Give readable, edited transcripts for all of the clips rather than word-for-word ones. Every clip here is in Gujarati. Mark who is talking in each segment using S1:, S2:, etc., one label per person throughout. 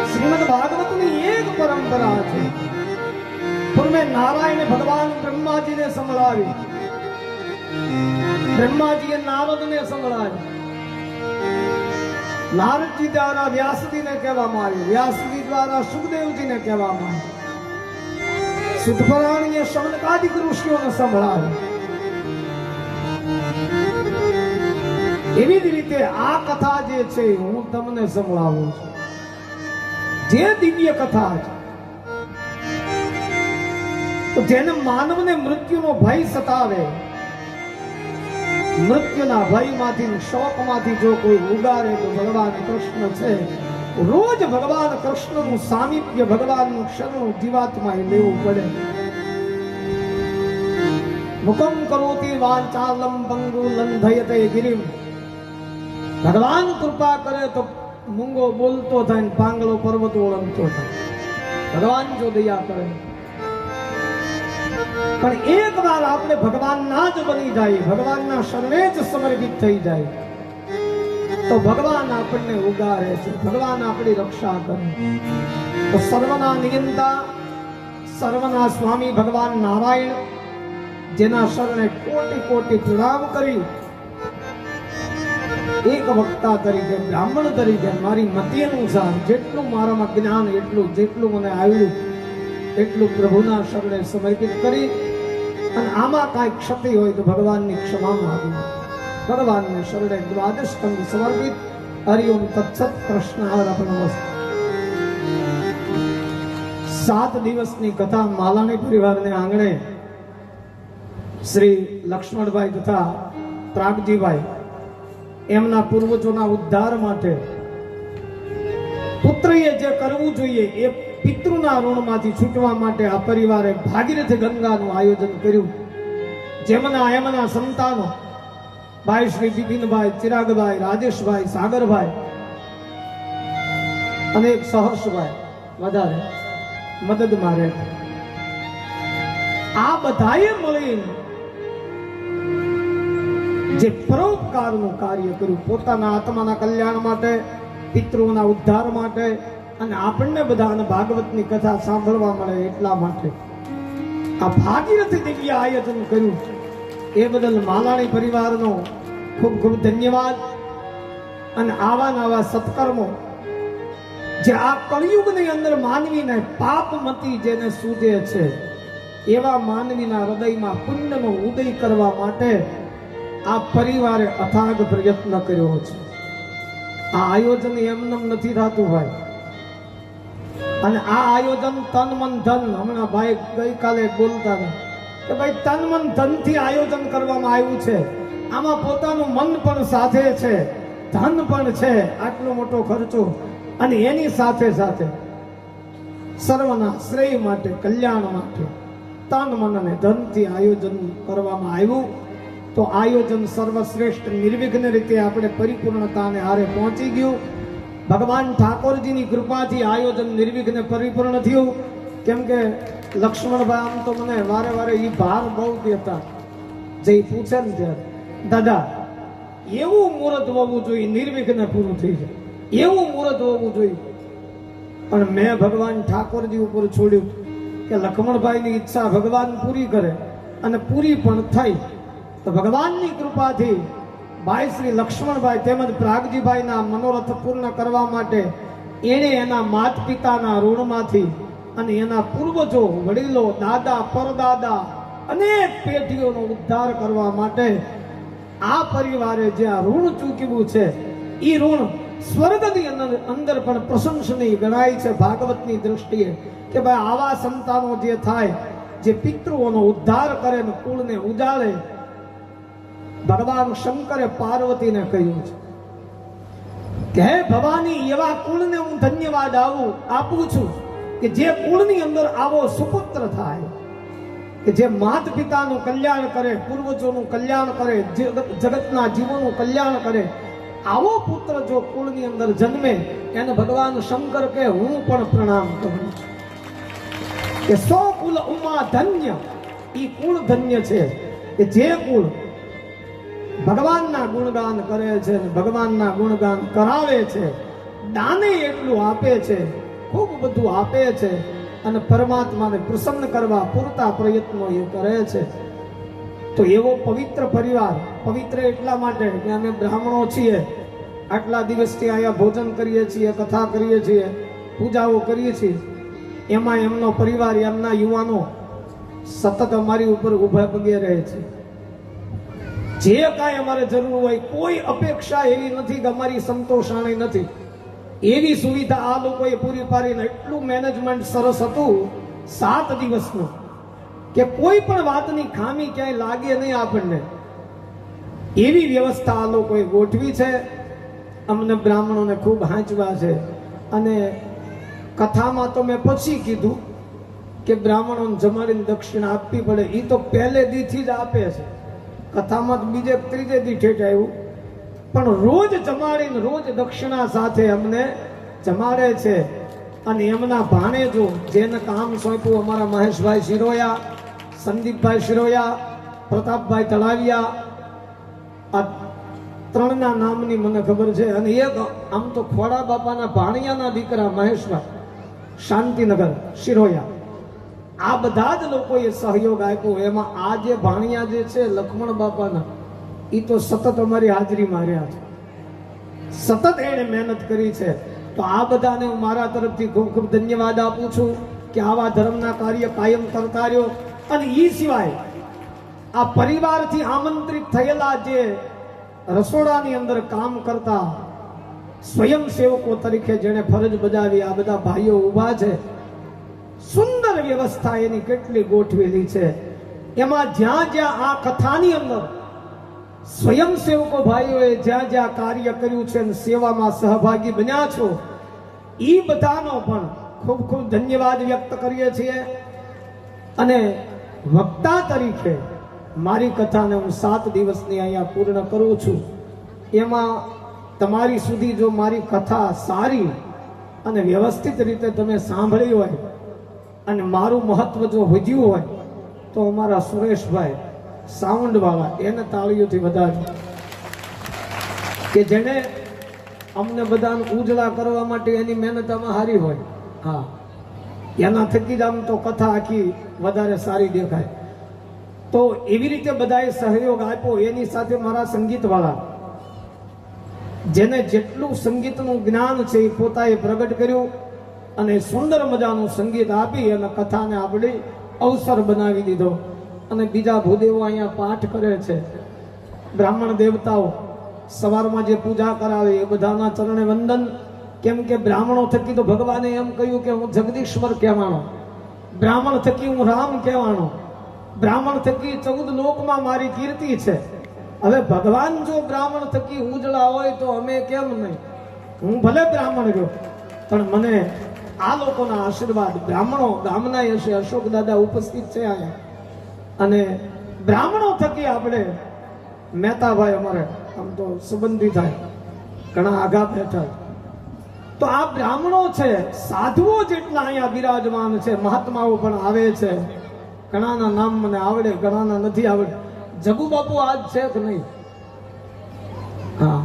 S1: श्रीमद् भागवत में एक परंपरा है। पूर्व नारायण भगवान ब्रह्मा जी ने संभळावी, ब्रह्मा जी नारद ने संभळावी, नारद जी द्वारा व्यास जी ने कहेवामां આવ્યું, व्यास जी द्वारा सुखदेव जी ने कहेवामां આવ્યું, સુતપરાણીએ શૌનકાદિક ઋષિઓને સંભળાવ્યું। એવી જ રીતે આ કથા જે છે હું તમને સંભળાવું છું, જે દિવ્ય કથા છે, તો જેને માનવને મૃત્યુનો ભય સતાવે, મૃત્યુના ભયમાંથી શોકમાંથી જો કોઈ ઉગારે તો ભગવાન કૃષ્ણ છે। રોજ ભગવાન કૃષ્ણનું સામીપ્ય, ભગવાનનું શરણ જીવાત્માએ લેવું પડે। મુકમ કરોતિ વાચાલમ પંગુ લંઘયતે ગિરિમ, ભગવાન કૃપા કરે તો મૂંગો બોલતો થાય ને પાંગળો પર્વત ઓળંગતો થાય, ભગવાન જો દયા કરે। પણ એક વાર આપણે ભગવાનના જ બની જાય, ભગવાનના શરણે જ સમર્પિત થઈ જાય તો ભગવાન આપણને ઉગારે છે, ભગવાન આપણી રક્ષા કરે। તો સર્વના નિયંતા, સર્વના સ્વામી ભગવાન નારાયણ, જેના શરણે કોટી કોટી પ્રણામ કરી એક વક્તા તરીકે, બ્રાહ્મણ તરીકે મારી મતિ અનુસાર જેટલું મારામાં જ્ઞાન, જેટલું મને આવ્યું એટલું પ્રભુના શરણે સમર્પિત કરી, અને આમાં કાંઈ ક્ષતિ હોય તો ભગવાનની ક્ષમા માંગી, ભગવાનને શરણે દ્વાદશ સ્કંદ સમર્પિત। હરિઓમ તત્સત, કૃષ્ણાર્પણમસ્તુ। 7 દિવસની કથા માલાણી પરિવારને આંગણે શ્રી લક્ષ્મણભાઈ તથા ત્રાગજીભાઈ એમના પૂર્વજોના ઉદ્ધાર માટે પુત્રએ જે કરવું જોઈએ એ પિતૃના ઋણમાંથી છૂટવા માટે આ પરિવારે ભાગીરથ ગંગાનું આયોજન કર્યું। જેમના એમના સંતાનો ભાઈ શ્રી બિપિનભાઈ, ચિરાગભાઈ, રાજેશભાઈ, સાગરભાઈ અને એક સહર્ષભાઈ વધારે મદદમાં રહેતા, આ બધાએ મળીને જે પરોપકારનું કાર્ય કર્યું, પોતાના આત્માના કલ્યાણ માટે, પિતૃઓના ઉદ્ધાર માટે, અને આપણને બધાને ભાગવતની કથા સાંભળવા મળે એટલા માટે આ ભાગીરથ દિવ્ય આયોજન કર્યું। એ બદલ માલાણી પરિવારનો ખૂબ ખૂબ ધન્યવાદ। અને આવા નવા સત્કર્મો જે આ કળિયુગની અંદર માનવીને પાપમતી જેને સૂજે છે એવા માનવીના હૃદયમાં પુણ્યનો ઉદય કરવા માટે આ પરિવારે અથાગ પ્રયત્ન કર્યો છે। આ આયોજન એમનેમ નથી થતું ભાઈ, અને આ આયોજન તન મન ધન, હમણાં ભાઈ ગઈકાલે બોલતા હતા કે ભાઈ તન મન ધન થી આયોજન કરવામાં આવ્યું છે, આમાં પોતાનું મન પણ સાથે છે, ધન પણ છે, આટલો મોટો ખર્ચો, અને એની સાથે સાથે સર્વના શ્રેય માટે, કલ્યાણ માટે તન મન અને ધન થી આયોજન કરવામાં આવ્યું। તો આયોજન સર્વશ્રેષ્ઠ નિર્વિઘ્ન રીતે આપણે પરિપૂર્ણતાને હારે પહોંચી ગયું। ભગવાન ઠાકોરજીની કૃપાથી આયોજન નિર્વિઘ્ન પરિપૂર્ણ થયું। કેમ કે લક્ષ્મણભાઈ આમ તો મને વારે વારે એ ભાર બહુ દેતા, જે પૂછે ને ત્યારે દાદા એવું મુહૂર્ત હોવું જોઈએ નિર્વિઘ્ન પૂરું થઈ જાય, એવું મુહૂર્ત હોવું જોઈએ। પણ મેં ભગવાન ઠાકોરજી ઉપર છોડ્યું કે લક્ષ્મણભાઈની ઈચ્છા ભગવાન પૂરી કરે, અને પૂરી પણ થઈ। તો ભગવાનની કૃપાથી ભાઈ શ્રી લક્ષ્મણભાઈ તેમજ પ્રાગજીભાઈના મનોરથ પૂર્ણ કરવા માટે એણે એના માત પિતાના ઋણમાંથી અને એના પૂર્વજો, વડીલો, દાદા, પરદાદા અનેક પેઢીઓનો ઉદ્ધાર કરવા માટે આ પરિવારે જે આ ઋણ ચૂકવ્યું છે એ ઋણ સ્વર્ગની અંદર પણ પ્રશંસનીય ગણાય છે ભાગવતની દ્રષ્ટિએ, કે ભાઈ આવા સંતાનો જે થાય, જે પિતૃઓનો ઉદ્ધાર કરે ને કુળને ઉજાળે। ભગવાન શંકરે પાર્વતીને કહ્યું છે કે હે ભવાની, એવા કુળને હું ધન્યવાદ આપું છું કે જે કુળની અંદર આવો સુપુત્ર થાય, કે જે માત પિતાનું કલ્યાણ કરે, પૂર્વજોનું કલ્યાણ કરે, જગતના જીવોનું કલ્યાણ કરે, આવો પુત્ર જો કુળની અંદર જન્મે એને ભગવાન શંકર કે હું પણ પ્રણામ કરું છું। કે સો કુલ ઉમા ધન્ય, ઈ કુળ ધન્ય છે। કે જે કુળ ભગવાનના ગુણગાન કરે છે, ભગવાનના ગુણગાન કરાવે છે, દાને એટલું આપે છે, ખૂબ બધું આપે છે અને પરમાત્માને પ્રસન્ન કરવા પૂરતા પ્રયત્નો એ કરે છે. તો એવો પવિત્ર પરિવાર, પવિત્ર એટલા માટે કે અમે બ્રાહ્મણો છીએ, આટલા દિવસથી અહીંયા ભોજન કરીએ છીએ, કથા કરીએ છીએ, પૂજાઓ કરીએ છીએ, એમાં એમનો પરિવાર, એમના યુવાનો સતત અમારી ઉપર ઊભા પગે રહે છે. જે કાંઈ અમારે જરૂર હોય, કોઈ અપેક્ષા એવી નથી કે અમારી સંતોષાણી નથી, એવી સુવિધા આ લોકોએ પૂરી પાડીને એટલું મેનેજમેન્ટ સરસ હતું 7 દિવસનું કે કોઈ પણ વાતની ખામી ક્યાંય લાગે નહીં આપણને, એવી વ્યવસ્થા આ લોકોએ ગોઠવી છે. અમને બ્રાહ્મણોને ખૂબ હાંચવા છે. અને કથામાં તો મેં પછી કીધું કે બ્રાહ્મણોને જમાડીને દક્ષિણા આપવી પડે, એ તો પહેલે દીથી જ આપે છે. કથામાં બીજે ત્રીજે દી ઠેઠ આવ્યું, પણ રોજ જમાડીને રોજ દક્ષિણા સાથે અમને જમાડે છે. અને એમના ભાણેજો જેને કામ સોંપ્યું, અમારા મહેશભાઈ શિરોયા, સંદીપભાઈ શિરોયા, પ્રતાપભાઈ તળાવિયા, આ 3ના નામની મને ખબર છે. અને એક આમ તો ખોડા બાપાના ભાણિયાના દીકરા મહેશભાઈ શાંતિનગર શિરોયા, આ બધા જ લોકોએ સહયોગ આપ્યો. એમાં આ જે ભાણિયા જે છે લક્ષ્મણ બાપાના, એ તો સતત અમારી હાજરીમાં રહ્યા છે, સતત એને મહેનત કરી છે. તો આ બધાને હું મારા તરફથી ખૂબ ખૂબ ધન્યવાદ આપું છું કે આવા ધર્મના કાર્ય કાયમ કરતા રહ્યો. અને એ સિવાય આ પરિવારથી આમંત્રિત થયેલા જે રસોડાની અંદર કામ કરતા સ્વયંસેવકો તરીકે જેણે ફરજ બજાવી, આ બધા ભાઈઓ ઊભા છે. સુંદર વ્યવસ્થા એની કેટલી ગોઠવેલી છે. એમાં જ્યાં જ્યાં આ કથાની અંદર સ્વયંસેવકો ભાઈઓએ જ્યાં જ્યાં કાર્ય કર્યું છે અને સેવામાં સહભાગી બન્યા છો, એ બધાનો પણ ખૂબ ખૂબ ધન્યવાદ વ્યક્ત કરીએ છીએ. અને વક્તા તરીકે મારી કથાને હું 7 દિવસની અહીંયા પૂર્ણ કરું છું. એમાં તમારી સુધી જો મારી કથા સારી અને વ્યવસ્થિત રીતે તમે સાંભળી હોય અને મારું મહત્વ જો વધ્યું હોય તો અમારા સુરેશભાઈ સાઉન્ડ વાળા એને તાળીઓથી વધારે, કે જેને અમને બધાને ઉજળા કરવા માટે એની મહેનત આમાં હારી હોય. હા, એના થકી જ આમ તો કથા આખી વધારે સારી દેખાય. તો એવી રીતે બધાએ સહયોગ આપ્યો. એની સાથે મારા સંગીત વાળા, જેને જેટલું સંગીતનું જ્ઞાન છે એ પોતાએ પ્રગટ કર્યું અને સુંદર મજાનું સંગીત આપી અને કથાને આપણે અવસર બનાવી દીધો. અને બીજા ભૂદેવો અહીંયા પાઠ કરે છે, બ્રાહ્મણ દેવતાઓ સવારમાં જે પૂજા કરાવે એ બધાના ચરણે વંદન. કેમ કે બ્રાહ્મણો થકી તો ભગવાને એમ કહ્યું કે હું જગદીશ્વર કહેવાનો, બ્રાહ્મણ થકી હું રામ કહેવાનો, બ્રાહ્મણ થકી 14 લોકમાં મારી કીર્તિ છે. હવે ભગવાન જો બ્રાહ્મણ થકી ઉજળા હોય તો અમે કેમ નહીં? હું ભલે બ્રાહ્મણ રહ્યો, પણ મને આ લોકોના આશીર્વાદ, બ્રાહ્મણો ગામના હશે, અશોક દાદા ઉપસ્થિત છે અહીંયા, અને બ્રાહ્મણો થકી આપણે મહેતાભાઈ અમારે આમ તો સંબંધી થાય, ઘણા આઘા બેઠા. તો આ બ્રાહ્મણો છે, સાધુઓ જેટલા અહીંયા બિરાજમાન છે, મહાત્માઓ પણ આવે છે. ઘણાના નામ મને આવડે, ઘણાના નથી આવડે. જગુ બાપુ આજ છે કે નહીં? હા,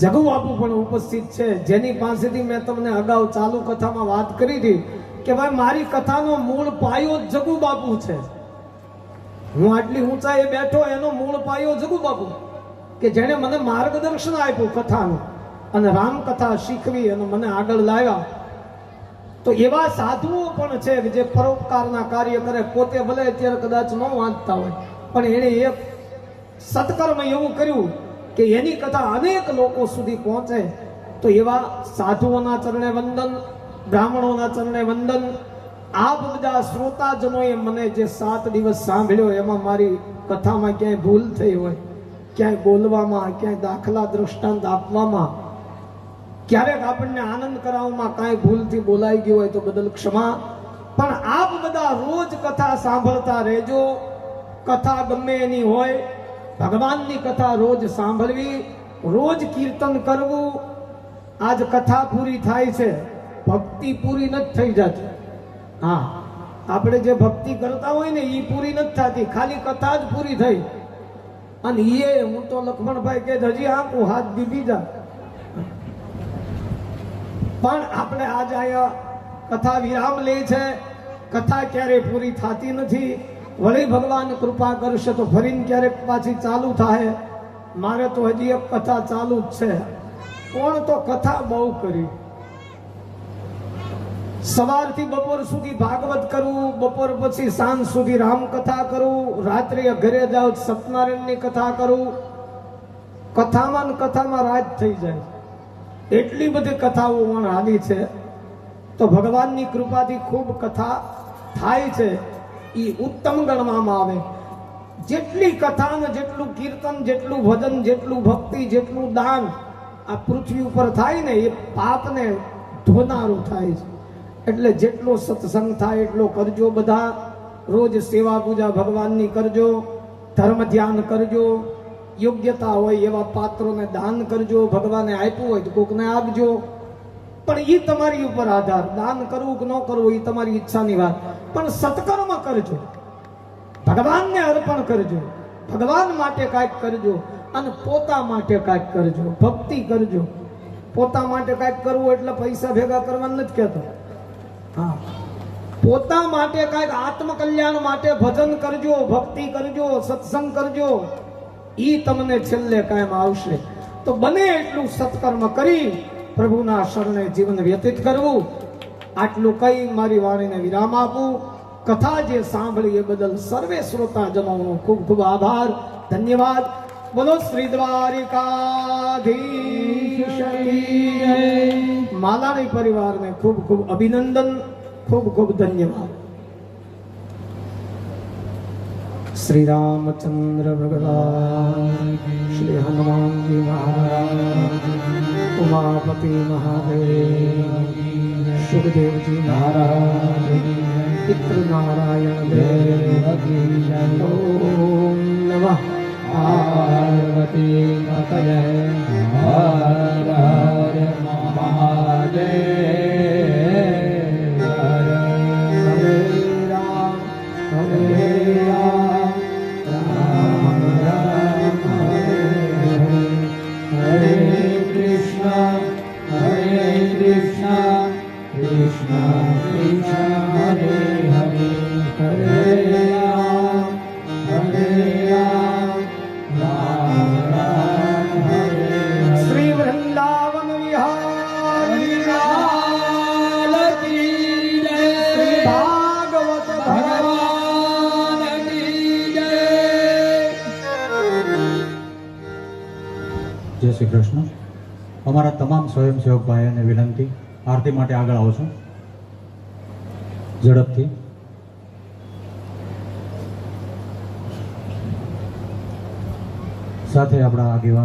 S1: જગુ બાપુ પણ ઉપસ્થિત છે, જેની પાસેથી મેં તમને અગાઉ ચાલુ કથામાં વાત કરી હતી કે ભાઈ મારી કથાનો મૂળ પાયો જગુ બાપુ છે. હું આટલી ઊંચાઈએ બેઠો એનો મૂળ પાયો જગુ બાપુ, કે જેણે મને માર્ગદર્શન આપ્યું કથાનું અને રામકથા શીખવી અને મને આગળ લાવ્યા. તો એવા સાધુઓ પણ છે કે જે પરોપકારના કાર્ય કરે. પોતે ભલે અત્યારે કદાચ ન વાંચતા હોય, પણ એણે એક સત્કર્મ એવું કર્યું કે એની કથા અનેક લોકો સુધી પહોંચે. તો એવા સાધુઓના ચરણે વંદન, બ્રાહ્મણોના ચરણે વંદન. આપ બધા શ્રોતાજનોએ મને જે 7 દિવસ સાંભળ્યો, એમાં મારી કથામાં ક્યાંય ભૂલ થઈ હોય, ક્યાંય બોલવામાં, ક્યાંય દાખલા દ્રષ્ટાંત આપવામાં, ક્યારેક આપણને આનંદ કરાવવામાં કાંઈ ભૂલથી બોલાઈ ગયું હોય તો બદલ ક્ષમા. પણ આપ બધા રોજ કથા સાંભળતા રહેજો. કથા ગમે એની હોય, ભગવાનની કથા રોજ સાંભળવી, રોજ કીર્તન કરવું. આજ કથા પૂરી થાય છે, ભક્તિ પૂરી નથી થઈ જતી. હા, આપણે જે ભક્તિ કરતા હોય ને એ પૂરી નથી થતી, ખાલી કથા જ પૂરી થઈ. અને એ હું તો લક્ષ્મણભાઈ કે હજી આંકું હાથ દીધી જા. પણ આપણે આજ આયા કથા વિરામ લે છે. કથા ક્યારે પૂરી થતી નથી. વળી ભગવાન કૃપા કરશે તો ફરીને ક્યારેક પાછી ચાલુ થાય. મારે તો હજી એક કથા ચાલુ જ છે. કોણ તો કથા બહુ કરી. સવારથી બપોર સુધી ભાગવત કરવું, બપોર પછી સાંજ સુધી રામકથા કરવું, રાત્રે ઘરે જાવ સત્યનારાયણની કથા કરવું. કથામાં ને કથામાં રાત થઈ જાય. એટલી બધી કથાઓ પણ હાલી છે. તો ભગવાનની કૃપાથી ખૂબ કથા થાય છે. એ ઉત્તમ ગણવામાં આવે. જેટલી કથા ને જેટલું કીર્તન, જેટલું ભજન, જેટલું ભક્તિ, જેટલું દાન આ પૃથ્વી ઉપર થાય ને એ પાપને ધોનારું થાય છે. એટલે જેટલો સત્સંગ થાય એટલો કરજો. બધા રોજ સેવા પૂજા ભગવાનની કરજો, ધર્મ ધ્યાન કરજો, યોગ્યતા હોય એવા પાત્રોને દાન કરજો. ભગવાને આપ્યું હોય તો કોકને આપજો. પણ એ તમારી ઉપર આધાર, દાન કરવું કે ન કરવું એ તમારી ઈચ્છાની વાત. પણ સત્કર્મ કરજો, ભગવાનને અર્પણ કરજો, ભગવાન માટે કાંઈક કરજો અને પોતા માટે કાંઈક કરજો. ભક્તિ કરજો. પોતા માટે કાંઈક કરવું એટલે પૈસા ભેગા કરવા નથી કહેતો. હા, પોતા માટે કાંઈક આત્મકલ્યાણ માટે ભજન કરજો, ભક્તિ કરજો, સત્સંગ કરજો. ઈ તમને છેલ્લે કાયમ આવશે. તો બને એટલું સત્કર્મ કરી પ્રભુના શરણે જીવન વ્યતીત કરવું. આટલું કઈ મારી વાણીને વિરામ આપું. કથા જે સાંભળી એ બદલ સર્વે શ્રોતાજનોનો ખૂબ ખૂબ આભાર, ધન્યવાદ. બોલો શ્રી દ્વારિકાધીશ કી જય. માલાણી પરિવારને ખૂબ ખૂબ અભિનંદન, ખૂબ ખૂબ ધન્યવાદ. શ્રી રામચંદ્ર ભગવાન, શ્રી હનુમાનજી મહારાજ, ઉમાપતિ મહાદેવ, સુખદેવજી મહારાજ, પિતૃ નારાયણ દેવ. ઓમ નમઃ પાર્વતી પતયે. હર હર મહાદેવ. હરે રામ હરે રામ, રામ રામ હરે હરે, હરે કૃષ્ણ કૃષ્ણ કૃષ્ણ હરે હરે, હરે રામ રામ રામ હરે હરે. શ્રી વૃંદાવન વિહારી લાલ કી જય. શ્રી ભાગવત ભગવાન કી જય.
S2: જય શ્રી કૃષ્ણ. અમારા તમામ સ્વયંસેવક ભાઈઓને વિનંતી, આરતી માટે આગળ આવો છો ઝડપથી. સાથે આપણા આગેવાન